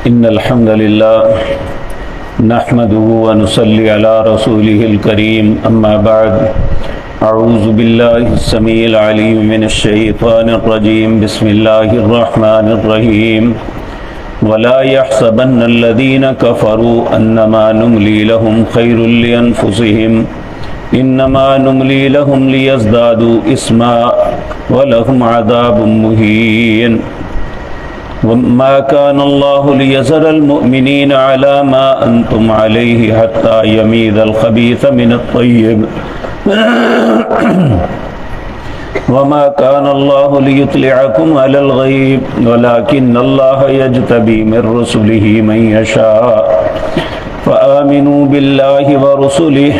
إن الحمد لله نحمده ونصلي على رسوله الكريم أما بعد أعوذ بالله السميع العليم من الشيطان الرجيم بسم الله الرحمن الرحيم ولا يحسبن الذين كفروا أنما نملي لهم خير لأنفسهم إنما نملي لهم ليزدادوا إثما ولهم عذاب مهين وما كان الله ليذر المؤمنين على ما أنتم عليه حتى يميز الخبيث من الطيب وما كان الله ليطلعكم على الغيب ولكن الله يجتبي من رسله من يشاء فآمنوا بالله ورسله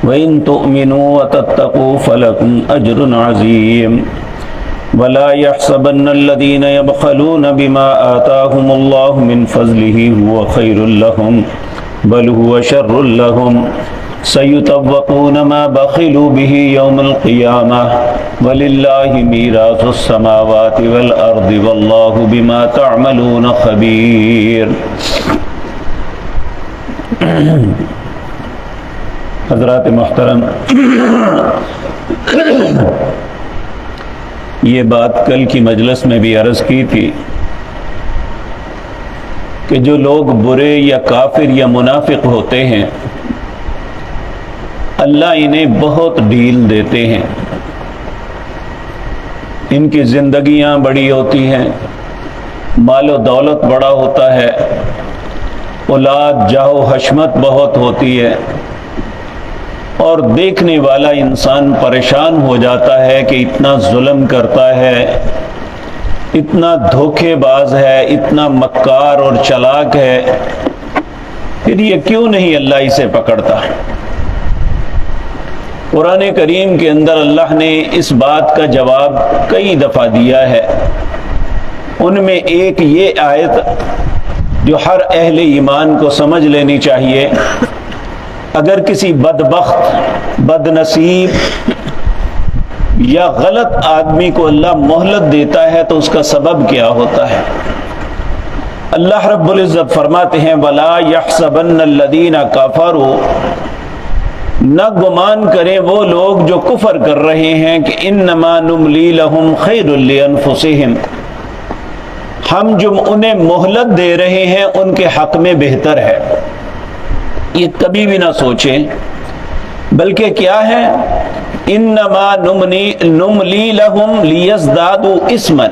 وإن تؤمنوا وتتقوا فلكم أجر عظيم ولا يحسبن الذين يبخلون بما آتاهم الله من فضله هو خير لهم بل هو شر لهم سيطوقون ما بخلوا به يوم القيامة ولله ميراث السماوات والأرض والله بما تعملون خبير. حضرات محترم، یہ بات کل کی مجلس میں بھی عرض کی تھی کہ جو لوگ برے یا کافر یا منافق ہوتے ہیں اللہ انہیں بہت ڈھیل دیتے ہیں. ان کی زندگیاں بڑی ہوتی ہیں، مال و دولت بڑا ہوتا ہے، اولاد جاہ و حشمت بہت ہوتی ہے، اور دیکھنے والا انسان پریشان ہو جاتا ہے کہ اتنا ظلم کرتا ہے، اتنا دھوکے باز ہے، اتنا مکار اور چلاک ہے، پھر یہ کیوں نہیں اللہ اسے پکڑتا؟ قرآن کریم کے اندر اللہ نے اس بات کا جواب کئی دفعہ دیا ہے. ان میں ایک یہ آیت جو ہر اہل ایمان کو سمجھ لینی چاہیے، اگر کسی بدبخت، بد نصیب یا غلط آدمی کو اللہ مہلت دیتا ہے تو اس کا سبب کیا ہوتا ہے؟ اللہ رب العزت فرماتے ہیں وَلَا يَحْسَبَنَّ الَّذِينَ كَفَرُوا، نہ گمان کریں وہ لوگ جو کفر کر رہے ہیں کہ انما نملی لہم خیر لانفسہم، ہم جو انہیں مہلت دے رہے ہیں ان کے حق میں بہتر ہے. یہ کبھی بھی نہ سوچیں، بلکہ کیا ہے؟ انما نملی لہم لیزدادوا اثما،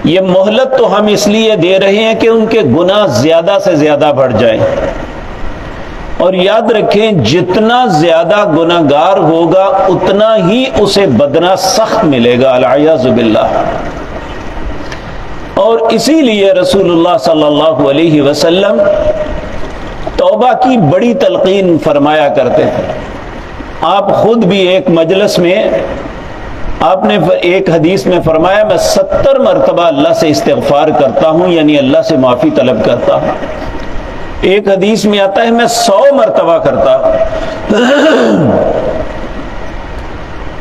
یہ مہلت تو ہم اس لیے دے رہے ہیں کہ ان کے گناہ زیادہ سے زیادہ بڑھ جائیں. اور یاد رکھیں جتنا زیادہ گناہگار ہوگا اتنا ہی اسے بدنہ سخت ملے گا، العیاذ باللہ. اور اسی لیے رسول اللہ صلی اللہ علیہ وسلم توبہ کی بڑی تلقین فرمایا کرتے تھے. آپ خود بھی ایک مجلس میں آپ نے ایک حدیث میں فرمایا میں 70 مرتبہ اللہ سے استغفار کرتا ہوں، یعنی اللہ سے معافی طلب کرتا ہوں. ایک حدیث میں آتا ہے میں 100 مرتبہ کرتا ہوں.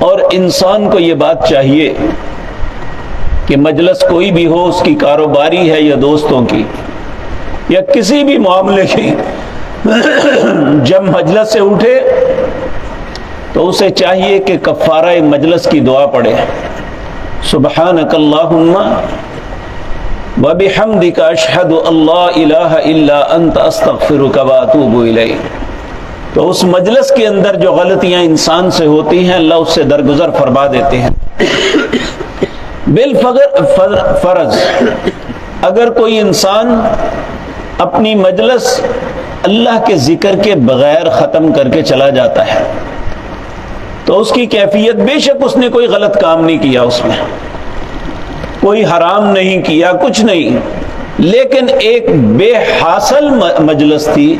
اور انسان کو یہ بات چاہیے کہ مجلس کوئی بھی ہو، اس کی کاروباری ہے یا دوستوں کی یا کسی بھی معاملے کی، جب مجلس سے اٹھے تو اسے چاہیے کہ کفارہ مجلس کی دعا پڑھے، سبحانک اللہم وبحمدک اشہد ان لا الہ الا انت استغفرک واتوب الیک. تو اس مجلس کے اندر جو غلطیاں انسان سے ہوتی ہیں اللہ اس سے درگزر فرما دیتے ہیں. بالفرض اگر کوئی انسان اپنی مجلس اللہ کے ذکر کے بغیر ختم کر کے چلا جاتا ہے تو اس کی کیفیت، بے شک اس نے کوئی غلط کام نہیں کیا، اس میں کوئی حرام نہیں کیا، کچھ نہیں، لیکن ایک بے حاصل مجلس تھی.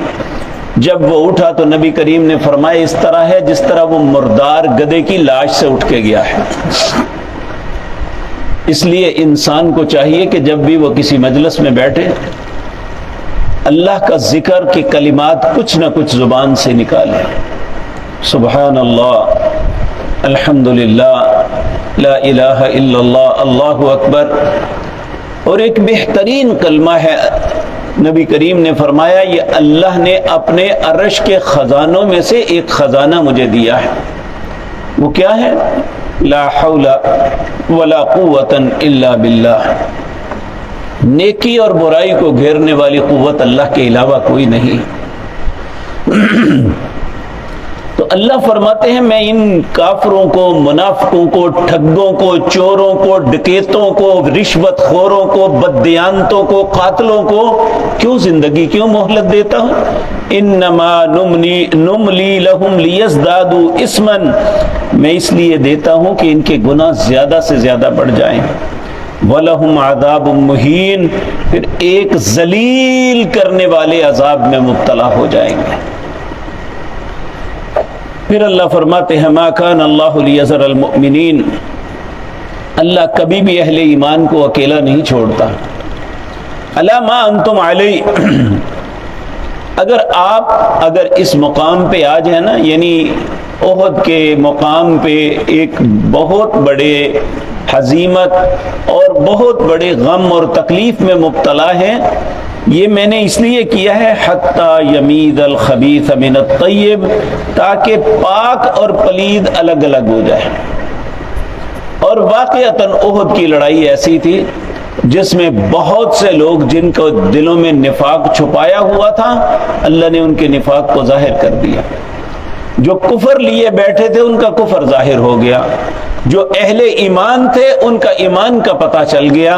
جب وہ اٹھا تو نبی کریم نے فرمایا اس طرح ہے جس طرح وہ مردار گدھے کی لاش سے اٹھ کے گیا ہے. اس لیے انسان کو چاہیے کہ جب بھی وہ کسی مجلس میں بیٹھے اللہ کا ذکر کے کلمات کچھ نہ کچھ زبان سے نکالے. سبحان اللہ، الحمدللہ، لا الہ الا اللہ، اللہ اکبر، اور ایک بہترین کلمہ ہے، نبی کریم نے فرمایا یہ اللہ نے اپنے عرش کے خزانوں میں سے ایک خزانہ مجھے دیا ہے، وہ کیا ہے؟ لا حول ولا قوت الا باللہ، نیکی اور برائی کو گھیرنے والی قوت اللہ کے علاوہ کوئی نہیں۔ تو اللہ فرماتے ہیں میں ان کافروں کو، منافقوں کو، ٹھگوں کو، چوروں کو، ڈکیتوں کو، رشوت خوروں کو، بددیانتوں کو، قاتلوں کو کیوں زندگی، کیوں مہلت دیتا ہوں؟ انما نملی لہم لیزدادوا اثما، میں اس لیے دیتا ہوں کہ ان کے گناہ زیادہ سے زیادہ بڑھ جائیں۔ وَلَهُمْ عَذَابٌ مُّهِينٌ، پھر ایک ذلیل کرنے والے عذاب میں مبتلا ہو جائیں گے۔ پھر اللہ فرماتے ہیں مَا كَانَ اللَّهُ لِيَذَرَ الْمُؤْمِنِينَ، اللہ کبھی بھی اہل ایمان کو اکیلا نہیں چھوڑتا۔ عَلَى مَا أَنْتُمْ عَلَيْهِ، اگر اس مقام پہ آ جائے نا، یعنی احد کے مقام پہ ایک بہت بڑے ہزیمت اور بہت بڑے غم اور تکلیف میں مبتلا ہے، یہ میں نے اس لیے کیا ہے حتی یمیز الخبیث من الطیب، تاکہ پاک اور پلید الگ الگ ہو جائے۔ اور واقعتاً احد کی لڑائی ایسی تھی جس میں بہت سے لوگ جن کو دلوں میں نفاق چھپایا ہوا تھا، اللہ نے ان کے نفاق کو ظاہر کر دیا۔ جو کفر لیے بیٹھے تھے ان کا کفر ظاہر ہو گیا، جو اہل ایمان تھے ان کا ایمان کا پتہ چل گیا۔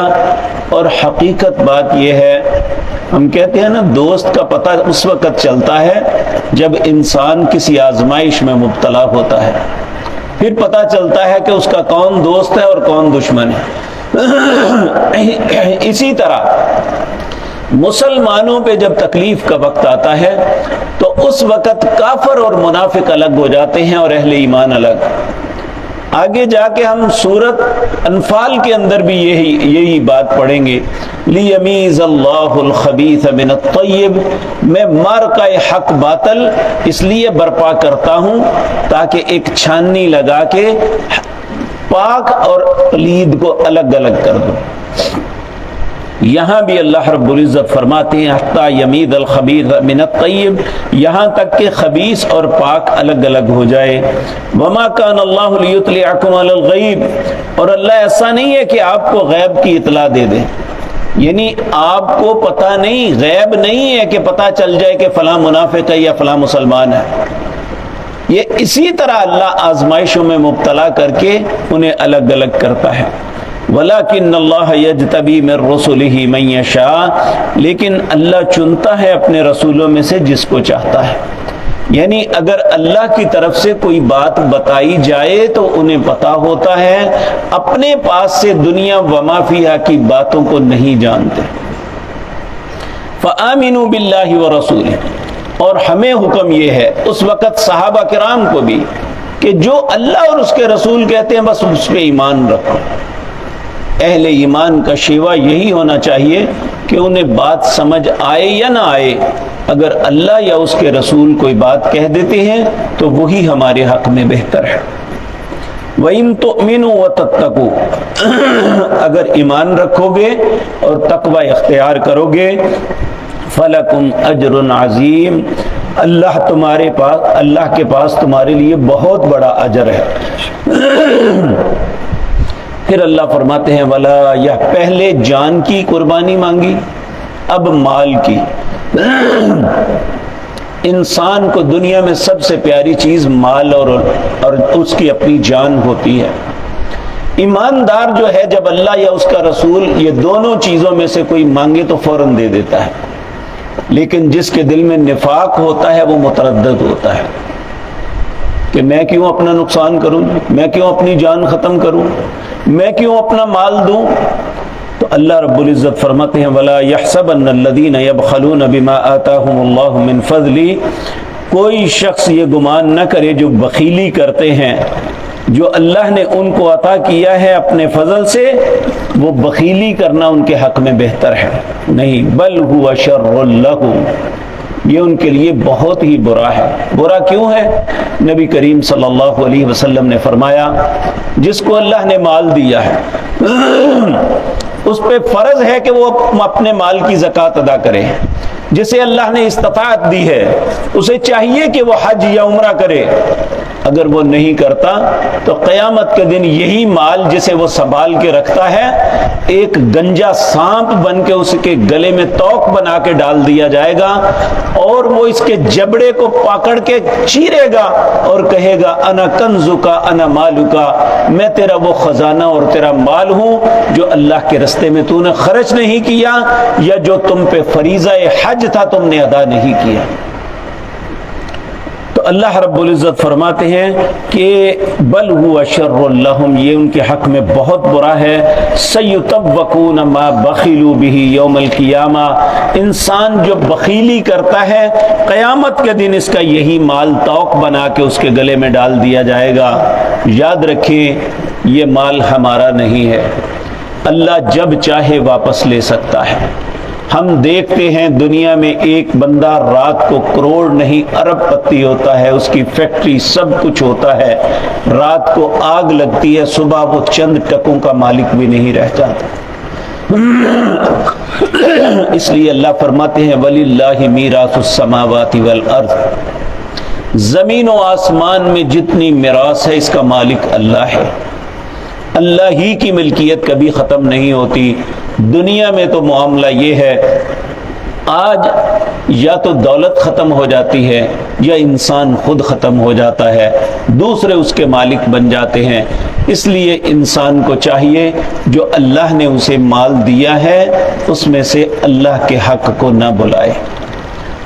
اور حقیقت بات یہ ہے، ہم کہتے ہیں نا دوست کا پتہ اس وقت چلتا ہے جب انسان کسی آزمائش میں مبتلا ہوتا ہے، پھر پتہ چلتا ہے کہ اس کا کون دوست ہے اور کون دشمن ہے۔ اسی طرح مسلمانوں پہ جب تکلیف کا وقت آتا ہے تو اس وقت کافر اور منافق الگ ہو جاتے ہیں اور اہل ایمان الگ۔ آگے جا کے ہم سورت انفال کے اندر بھی یہی بات پڑھیں گے، لیمیز اللہ الخبیث من الطیب، میں مارکہ حق باطل اس لیے برپا کرتا ہوں تاکہ ایک چھاننی لگا کے پاک اور پلید کو الگ الگ کر دوں۔ یہاں بھی اللہ رب العزت فرماتے ہیں حتی یمیز الخبیث من الطیب، یہاں تک کہ خبیث اور پاک الگ الگ ہو جائے۔ وما کان اللہ لیطلعکم علی الغیب، اور اللہ ایسا نہیں ہے کہ آپ کو غیب کی اطلاع دے دے، یعنی آپ کو پتہ نہیں، غیب نہیں ہے کہ پتہ چل جائے کہ فلاں منافق ہے یا فلاں مسلمان ہے۔ یہ اسی طرح اللہ آزمائشوں میں مبتلا کر کے انہیں الگ الگ کرتا ہے۔ وَلَكِنَّ اللَّهَ يَجْتَبِي مِن رُّسُلِهِ مَن يَشَاءُ، لیکن اللہ چنتا ہے اپنے رسولوں میں سے جس کو چاہتا ہے۔ یعنی اگر اللہ کی طرف سے کوئی بات بتائی جائے تو انہیں پتہ ہوتا ہے، اپنے پاس سے دنیا وما فیہا کی باتوں کو نہیں جانتے۔ فَآمِنُوا بِاللَّهِ وَرَسُولِهِ، اور ہمیں حکم یہ ہے اس وقت صحابہ کرام کو بھی کہ جو اللہ اور اس کے رسول کہتے ہیں بس اس پہ ایمان رکھو۔ اہل ایمان کا شیوا یہی ہونا چاہیے کہ انہیں بات سمجھ آئے یا نہ آئے، اگر اللہ یا اس کے رسول کوئی بات کہہ دیتے ہیں تو وہی ہمارے حق میں بہتر ہے۔ وَإِن تُؤْمِنُوا وَتَتَّقُوا، اگر ایمان رکھو گے اور تقوی اختیار کرو گے، فَلَكُمْ أَجْرٌ عَظِيمٌ، اللہ کے پاس تمہارے لیے بہت اجر اجر ہے۔ پھر اللہ فرماتے ہیں ولا، یہ پہلے جان کی قربانی مانگی، اب مال کی۔ انسان کو دنیا میں سب سے پیاری چیز مال اور اس کی اپنی جان ہوتی ہے۔ ایماندار جو ہے جب اللہ یا اس کا رسول یہ دونوں چیزوں میں سے کوئی مانگے تو فوراً دے دیتا ہے، لیکن جس کے دل میں نفاق ہوتا ہے وہ متردد ہوتا ہے کہ میں کیوں اپنا نقصان کروں، میں کیوں اپنی جان ختم کروں، میں کیوں اپنا مال دوں۔ تو اللہ رب العزت فرماتے ہیں وَلَا يَحْسَبَنَّ الَّذِينَ يَبْخَلُونَ بِمَا آتَاهُمُ اللَّهُ مِنْ فَضْلِهِ، کوئی شخص یہ گمان نہ کرے جو بخیلی کرتے ہیں، جو اللہ نے ان کو عطا کیا ہے اپنے فضل سے، وہ بخیلی کرنا ان کے حق میں بہتر ہے، نہیں، بل هُوَ شَرٌّ لَهُمْ، یہ ان کے لیے بہت ہی برا ہے۔ برا کیوں ہے؟ نبی کریم صلی اللہ علیہ وسلم نے فرمایا جس کو اللہ نے مال دیا ہے اس پہ فرض ہے کہ وہ اپنے مال کی زکوٰۃ ادا کرے۔ جسے اللہ نے استطاعت دی ہے اسے چاہیے کہ وہ حج یا عمرہ کرے، اگر وہ نہیں کرتا تو قیامت کے دن یہی مال جسے وہ سنبھال کے رکھتا ہے ایک گنجا سانپ بن کے اس کے گلے میں توق بنا کے ڈال دیا جائے گا، اور وہ اس کے جبڑے کو پکڑ کے چیرے گا اور کہے گا انا کنزکا انا مالکا، میں تیرا وہ خزانہ اور تیرا مال ہوں جو اللہ کے رستے میں تو نے خرچ نہیں کیا، یا جو تم پہ فریضہ حج تھا تم نے ادا نہیں کیا۔ تو اللہ رب العزت فرماتے ہیں کہ بل هو شر لهم، یہ ان کے حق میں بہت برا ہے، سیطوقون ما بخلوا به یوم القیامہ، انسان جو بخیلی کرتا ہے قیامت کے دن اس کا یہی مال توق بنا کے اس کے گلے میں ڈال دیا جائے گا۔ یاد رکھیں یہ مال ہمارا نہیں ہے، اللہ جب چاہے واپس لے سکتا ہے۔ ہم دیکھتے ہیں دنیا میں ایک بندہ رات کو کروڑ نہیں ارب پتی ہوتا ہے، اس کی فیکٹری سب کچھ ہوتا ہے، رات کو آگ لگتی ہے، صبح وہ چند ٹکوں کا مالک بھی نہیں رہ جاتا۔ اس لیے اللہ فرماتے ہیں وَلِلَّهِ مِيرَاثُ السَّمَاوَاتِ وَالْأَرْضِ، زمین و آسمان میں جتنی میراث ہے اس کا مالک اللہ ہے، اللہ ہی کی ملکیت کبھی ختم نہیں ہوتی۔ دنیا میں تو معاملہ یہ ہے آج یا تو دولت ختم ہو جاتی ہے یا انسان خود ختم ہو جاتا ہے، دوسرے اس کے مالک بن جاتے ہیں۔ اس لیے انسان کو چاہیے جو اللہ نے اسے مال دیا ہے اس میں سے اللہ کے حق کو نہ بلائے۔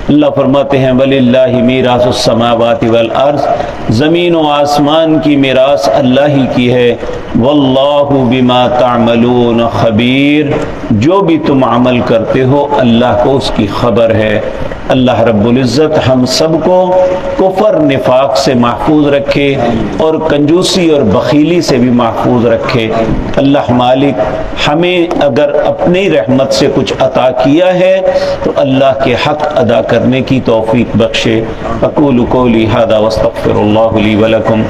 اللہ فرماتے ہیں وَلِلَّهِ مِيرَاثُ السَّمَاوَاتِ وَالْأَرْضِ، زمین و آسمان کی میراث اللہ ہی کی ہے۔ وَاللَّهُ بِمَا تَعْمَلُونَ خَبِيرٌ، جو بھی تم عمل کرتے ہو اللہ کو اس کی خبر ہے۔ اللہ رب العزت ہم سب کو کفر نفاق سے محفوظ رکھے اور کنجوسی اور بخیلی سے بھی محفوظ رکھے۔ اللہ مالک ہمیں اگر اپنی رحمت سے کچھ عطا کیا ہے تو اللہ کے حق ادا کرنے کی توفیق بخشے۔ اقول قولی ھذا واستغفر اللہ لی ولکم۔